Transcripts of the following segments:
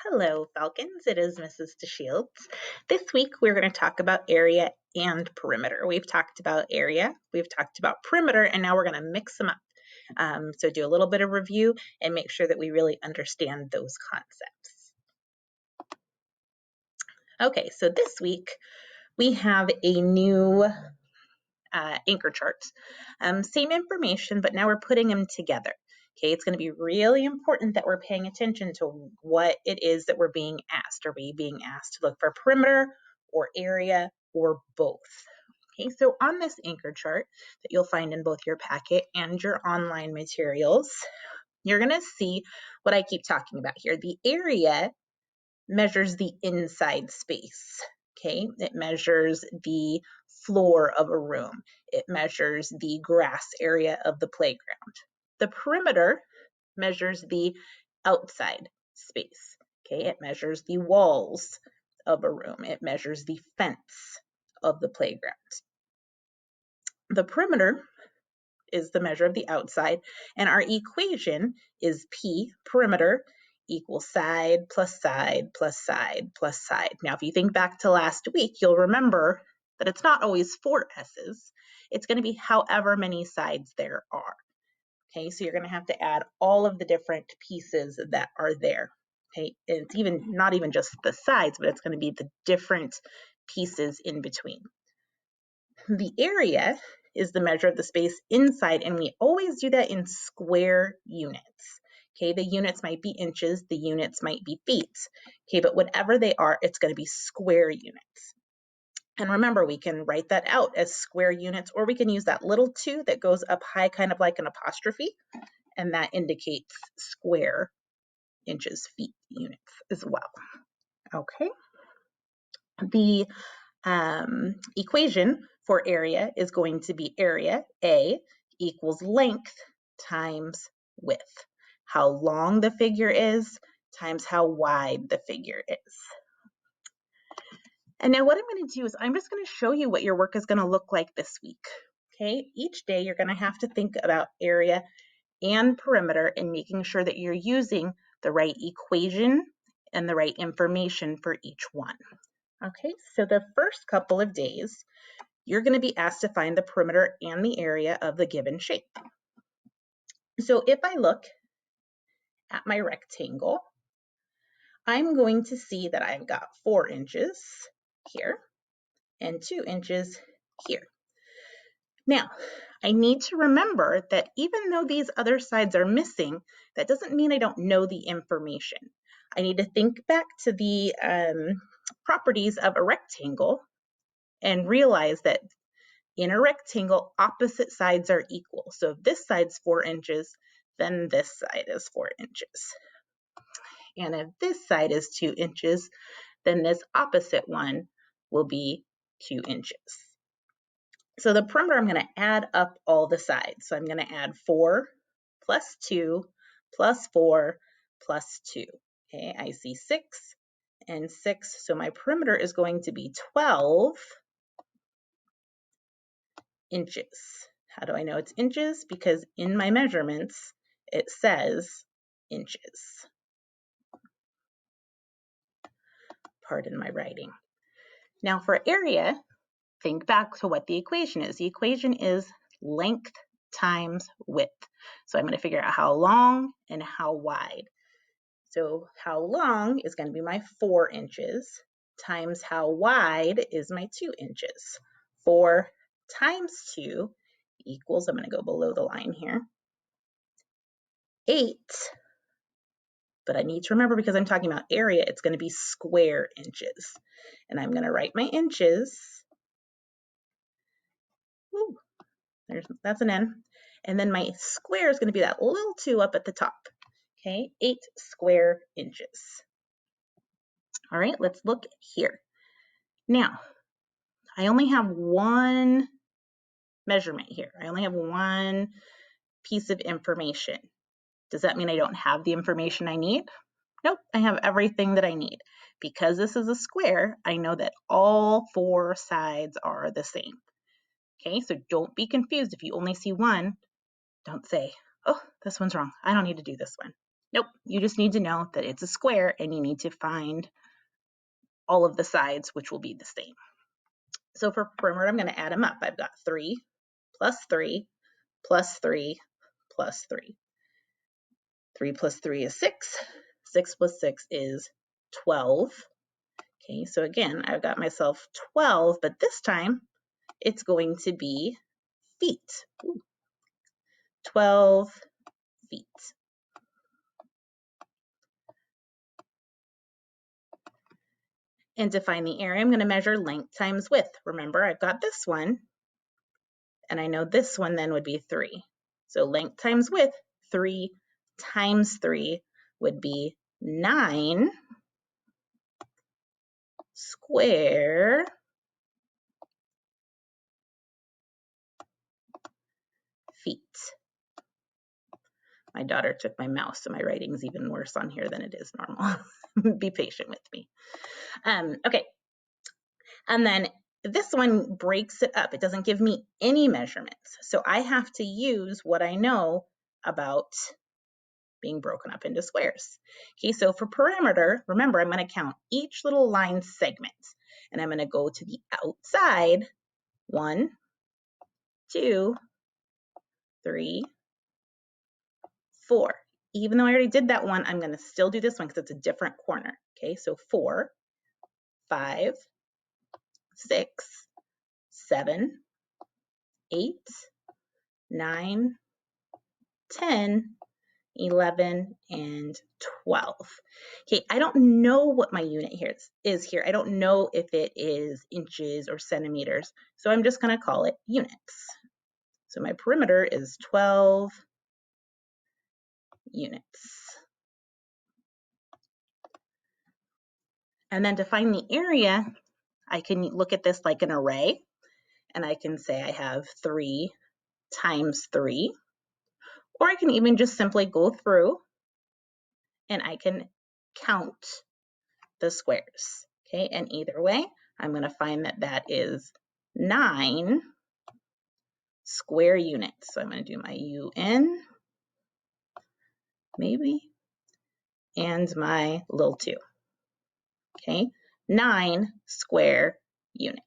Hello, Falcons. It is Mrs. DeShields. This week, we're going to talk about area and perimeter. We've talked about area, we've talked about perimeter, and now we're going to mix them up. So do a little bit of review and make sure that we really understand those concepts. Okay, so this week, we have a new anchor charts. Same information, but now we're putting them together. Okay, it's going to be really important that we're paying attention to what it is that we're being asked. Are we being asked to look for perimeter or area or both? Okay, so on this anchor chart that you'll find in both your packet and your online materials, you're going to see what I keep talking about here. The area measures the inside space. Okay, it measures the floor of a room. It measures the grass area of the playground. The perimeter measures the outside space. Okay, it measures the walls of a room. It measures the fence of the playground. The perimeter is the measure of the outside, and our equation is P, perimeter, equals side plus side plus side plus side. Now, if you think back to last week, you'll remember that it's not always 4 S's. It's going to be however many sides there are. Okay, so you're going to have to add all of the different pieces that are there. Okay, it's not even just the sides, but it's going to be the different pieces in between. The area is the measure of the space inside, and we always do that in square units. Okay, the units might be inches, the units might be feet. Okay, but whatever they are, it's going to be square units. And remember, we can write that out as square units, or we can use that little 2 that goes up high, kind of like an apostrophe, and that indicates square inches, feet, units as well. Okay. The equation for area is going to be area, A, equals length times width. How long the figure is times how wide the figure is. And now what I'm going to do is I'm just going to show you what your work is going to look like this week. Okay, each day you're going to have to think about area and perimeter and making sure that you're using the right equation and the right information for each one. Okay, so the first couple of days, you're going to be asked to find the perimeter and the area of the given shape. So if I look at my rectangle, I'm going to see that I've got 4 inches here and 2 inches here. Now, I need to remember that even though these other sides are missing, that doesn't mean I don't know the information. I need to think back to the properties of a rectangle and realize that in a rectangle, opposite sides are equal. So if this side's 4 inches, then this side is 4 inches. And if this side is 2 inches, then this opposite one will be 2 inches. So the perimeter, I'm going to add up all the sides. So I'm going to add 4 plus 2 plus 4 plus 2. Okay, I see 6 and 6. So my perimeter is going to be 12 inches. How do I know it's inches? Because in my measurements, it says inches. Pardon my writing. Now for area, think back to what the equation is. The equation is length times width. So I'm going to figure out how long and how wide. So how long is going to be my 4 inches times how wide is my 2 inches. 4 times 2 equals, I'm going to go below the line here, 8. But I need to remember, because I'm talking about area, it's going to be square inches. And I'm going to write my inches. Ooh, that's an N. And then my square is going to be that little 2 up at the top. Okay, 8 square inches. All right, let's look here. Now, I only have one measurement here. I only have one piece of information. Does that mean I don't have the information I need? Nope, I have everything that I need. Because this is a square, I know that all 4 sides are the same. Okay, so don't be confused. If you only see one, don't say, oh, this one's wrong. I don't need to do this one. Nope, you just need to know that it's a square and you need to find all of the sides, which will be the same. So for perimeter, I'm going to add them up. I've got 3 plus 3 plus 3 plus 3. 3 plus 3 is 6. 6 plus 6 is 12. Okay, so again, I've got myself 12, but this time it's going to be feet. Ooh, 12 feet. And to find the area, I'm going to measure length times width. Remember, I've got this one, and I know this one then would be 3. So length times width, 3 times 3 would be 9 square feet. My daughter took my mouse, so my writing's even worse on here than it is normal. Be patient with me. Okay, and then this one breaks it up. It doesn't give me any measurements. So I have to use what I know about being broken up into squares. Okay, so for perimeter, remember, I'm going to count each little line segment. And I'm going to go to the outside. 1, 2, 3, 4. Even though I already did that one, I'm going to still do this one because it's a different corner. Okay, so 4, 5, 6, 7, 8, 9, 10, 11, and 12. Okay, I don't know what my unit here is here. I don't know if it is inches or centimeters, so I'm just going to call it units. So my perimeter is 12 units. And then to find the area, I can look at this like an array, and I can say I have 3 times 3, or I can even just simply go through and I can count the squares. Okay, and either way, I'm going to find that that is 9 square units. So I'm going to do my UN, maybe, and my little 2. Okay, 9 square units.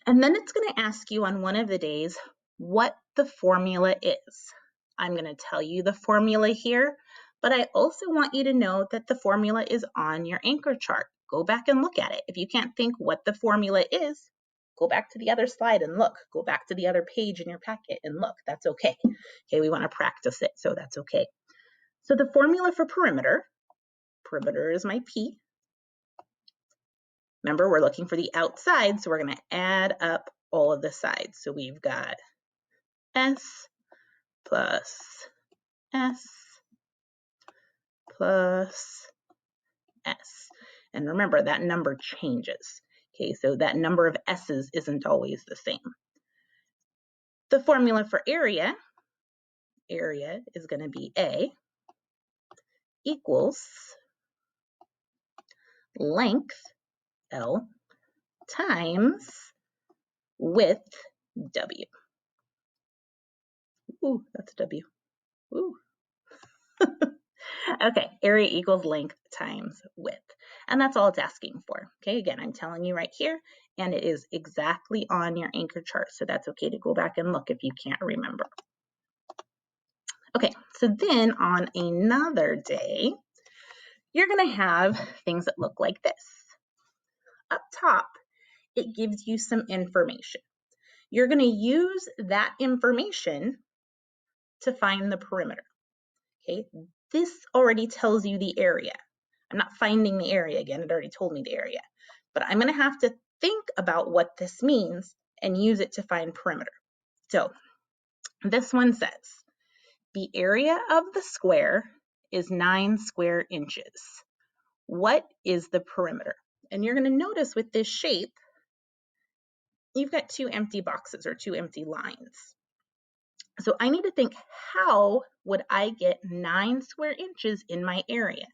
And then it's going to ask you on one of the days what the formula is. I'm going to tell you the formula here, but I also want you to know that the formula is on your anchor chart. Go back and look at it. If you can't think what the formula is, go back to the other slide and look. Go back to the other page in your packet and look. That's okay. Okay, we want to practice it, so that's okay. So the formula for perimeter is my P. Remember, we're looking for the outside, so we're going to add up all of the sides. So we've got S plus S plus S. And remember, that number changes. Okay, so that number of S's isn't always the same. The formula for area is going to be A equals length, L, times width, W. Ooh, that's W. Ooh. Okay, area equals length times width. And that's all it's asking for. Okay, again, I'm telling you right here, and it is exactly on your anchor chart. So that's okay to go back and look if you can't remember. Okay, so then on another day, you're going to have things that look like this. Up top, it gives you some information. You're going to use that information to find the perimeter. Okay, this already tells you the area. I'm not finding the area again, it already told me the area. But I'm going to have to think about what this means and use it to find perimeter. So this one says, the area of the square is 9 square inches. What is the perimeter? And you're going to notice with this shape, you've got 2 empty boxes or 2 empty lines. So I need to think, how would I get 9 square inches in my area?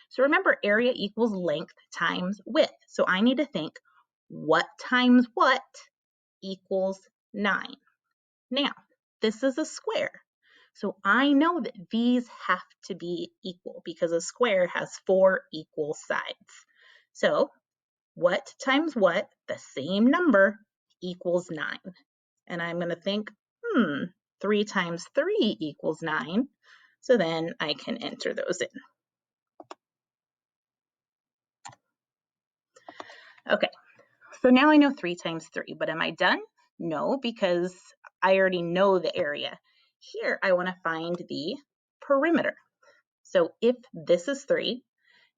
So remember, area equals length times width. So I need to think, what times what equals 9? Now, this is a square. So I know that these have to be equal because a square has 4 equal sides. So what times what, the same number, equals 9. And I'm going to think, 3 times 3 equals 9. So then I can enter those in. Okay, so now I know 3 times 3, but am I done? No, because I already know the area. Here I want to find the perimeter. So if this is 3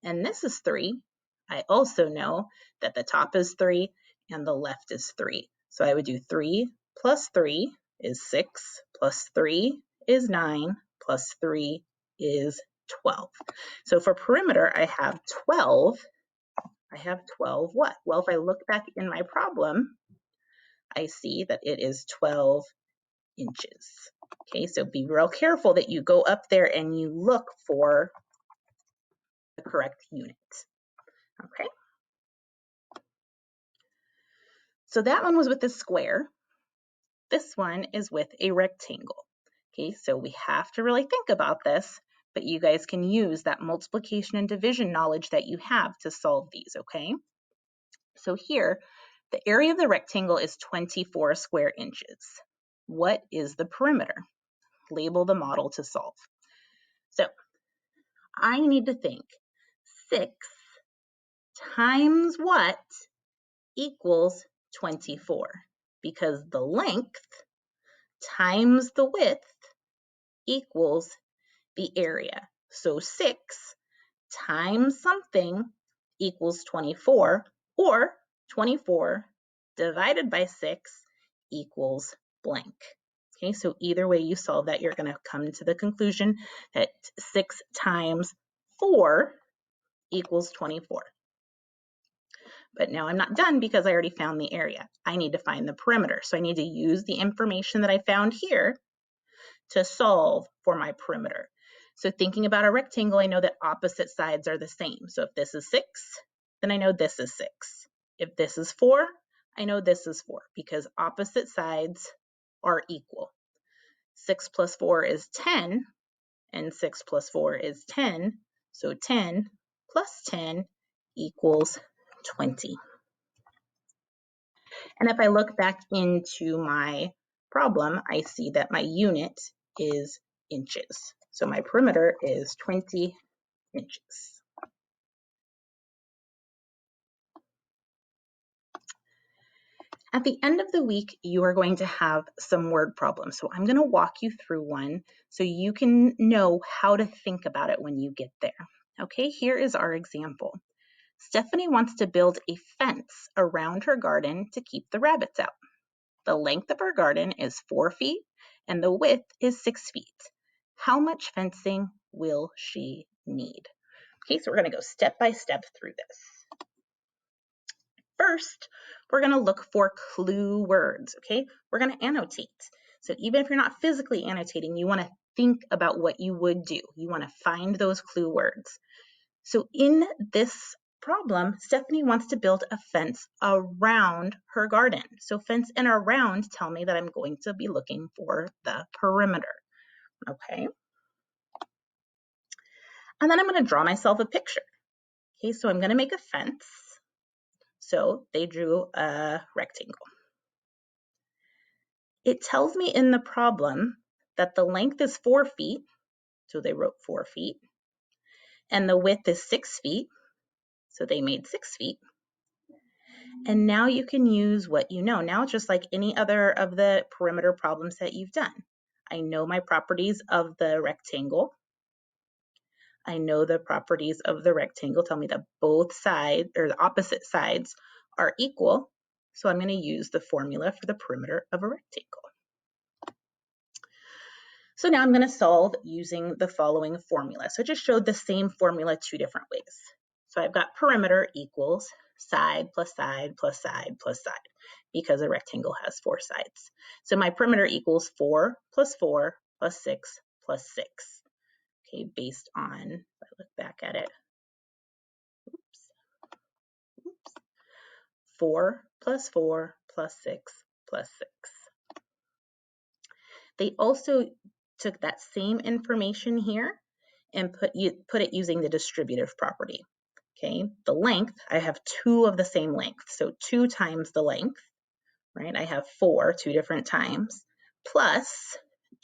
and this is 3, I also know that the top is 3 and the left is 3. So I would do 3 plus 3 is 6, plus 3 is 9, plus 3 is 12. So for perimeter, I have 12 what? Well, if I look back in my problem, I see that it is 12 inches. Okay, so be real careful that you go up there and you look for the correct unit. Okay. So that one was with a square. This one is with a rectangle. Okay, so we have to really think about this, but you guys can use that multiplication and division knowledge that you have to solve these, okay? So here, the area of the rectangle is 24 square inches. What is the perimeter? Label the model to solve. So I need to think 6 times what equals 24? Because the length times the width equals the area. So 6 times something equals 24, or 24 divided by 6 equals blank. Okay, so either way you solve that, you're going to come to the conclusion that 6 times 4 equals 24. But now I'm not done because I already found the area. I need to find the perimeter. So I need to use the information that I found here to solve for my perimeter. So thinking about a rectangle, I know that opposite sides are the same. So if this is 6, then I know this is 6. If this is 4, I know this is 4 because opposite sides are equal. 6 plus 4 is 10, and 6 plus 4 is 10. So 10 plus 10 equals 20. And if I look back into my problem, I see that my unit is inches. So my perimeter is 20 inches. At the end of the week, you are going to have some word problems. So I'm going to walk you through one so you can know how to think about it when you get there. Okay, here is our example. Stephanie wants to build a fence around her garden to keep the rabbits out. The length of her garden is 4 feet and the width is 6 feet. How much fencing will she need? Okay, so we're going to go step by step through this. First, we're going to look for clue words, okay? We're going to annotate. So even if you're not physically annotating, you want to think about what you would do. You want to find those clue words. So in this problem, Stephanie wants to build a fence around her garden. So fence and around tell me that I'm going to be looking for the perimeter, okay? And then I'm going to draw myself a picture. Okay, so I'm going to make a fence. So they drew a rectangle. It tells me in the problem that the length is 4 feet, so they wrote 4 feet, and the width is 6 feet, so they made 6 feet. And now you can use what you know. Now it's just like any other of the perimeter problems that you've done. I know my properties of the rectangle. I know the properties of the rectangle tell me that both sides or the opposite sides are equal. So I'm going to use the formula for the perimeter of a rectangle. So now I'm going to solve using the following formula. So I just showed the same formula 2 different ways. So I've got perimeter equals side plus side plus side plus side because a rectangle has 4 sides. So my perimeter equals 4 plus 4 plus 6 plus 6. Okay, based on, if I look back at it, 4 plus 4 plus 6 plus 6. They also took that same information here and put it using the distributive property. Okay, the length, I have 2 of the same length, so 2 times the length, right? I have 4 2 different times, plus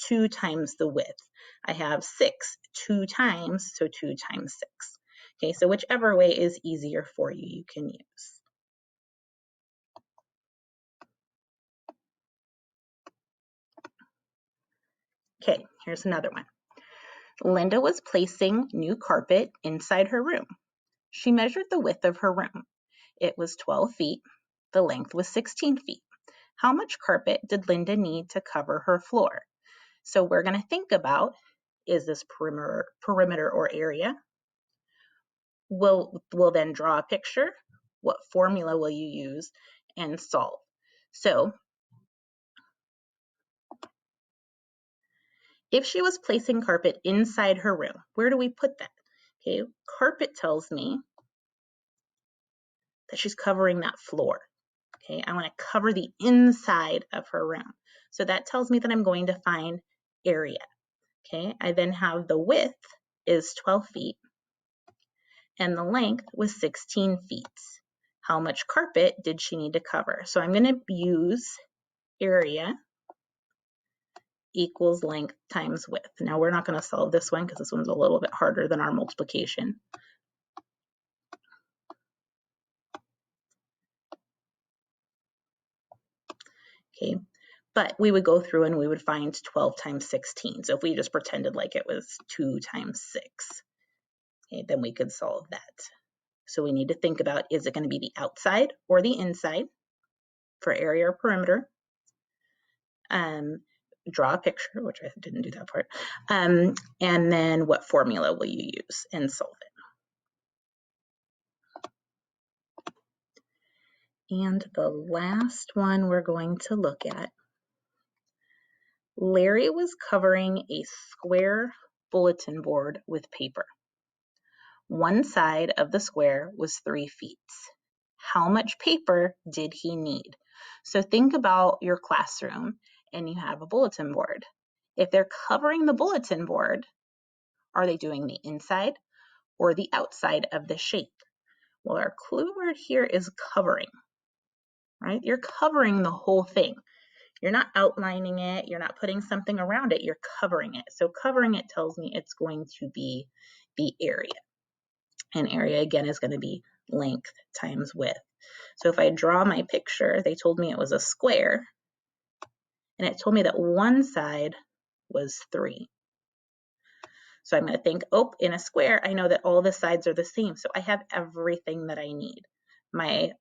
2 times the width. I have 6 2 times, so 2 times 6. Okay, so whichever way is easier for you, you can use. Okay, here's another one. Linda was placing new carpet inside her room. She measured the width of her room. It was 12 feet. The length was 16 feet. How much carpet did Linda need to cover her floor? So we're going to think about, is this perimeter or area? We'll then draw a picture. What formula will you use and solve? So if she was placing carpet inside her room, where do we put that? Okay, carpet tells me that she's covering that floor. Okay, I want to cover the inside of her room. So that tells me that I'm going to find area. Okay, I then have the width is 12 feet and the length was 16 feet. How much carpet did she need to cover? So I'm going to use area equals length times width. Now we're not going to solve this one because this one's a little bit harder than our multiplication. Okay, but we would go through and we would find 12 times 16. So if we just pretended like it was 2 times 6, okay, then we could solve that. So we need to think about, is it going to be the outside or the inside for area or perimeter? Draw a picture, which I didn't do that part. And then what formula will you use and solve it? And the last one we're going to look at, Larry was covering a square bulletin board with paper. One side of the square was 3 feet. How much paper did he need? So think about your classroom and you have a bulletin board. If they're covering the bulletin board, are they doing the inside or the outside of the shape? Well, our clue word here is covering, right? You're covering the whole thing. You're not outlining it. You're not putting something around it. You're covering it. So covering it tells me it's going to be the area. And area, again, is going to be length times width. So if I draw my picture, they told me it was a square, and it told me that one side was 3. So I'm going to think, oh, in a square, I know that all the sides are the same. So I have everything that I need. My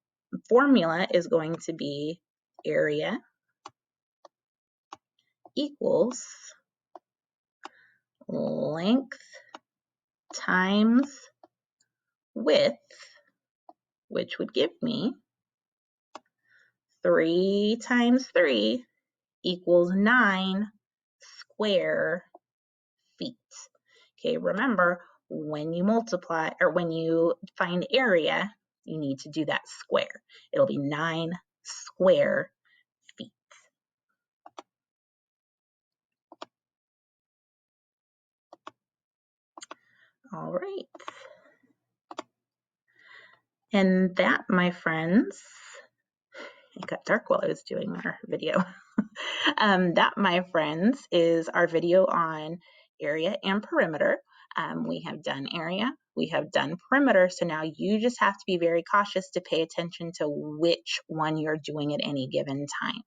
formula is going to be area equals length times width, which would give me 3 times 3 equals 9 square feet. Okay, remember, when you multiply or when you find area, you need to do that square. It'll be 9 square feet. All right. And that, my friends, it got dark while I was doing our video. That, my friends, is our video on area and perimeter. We have done area, we have done perimeter, so now you just have to be very cautious to pay attention to which one you're doing at any given time.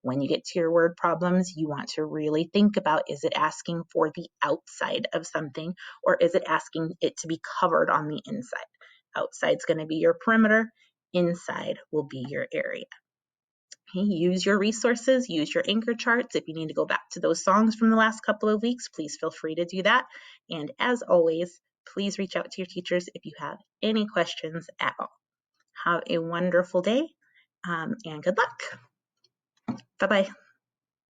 When you get to your word problems, you want to really think about, is it asking for the outside of something, or is it asking it to be covered on the inside? Outside's going to be your perimeter, inside will be your area. Okay, use your resources, use your anchor charts. If you need to go back to those songs from the last couple of weeks, please feel free to do that. And as always, please reach out to your teachers if you have any questions at all. Have a wonderful day and good luck. Bye-bye.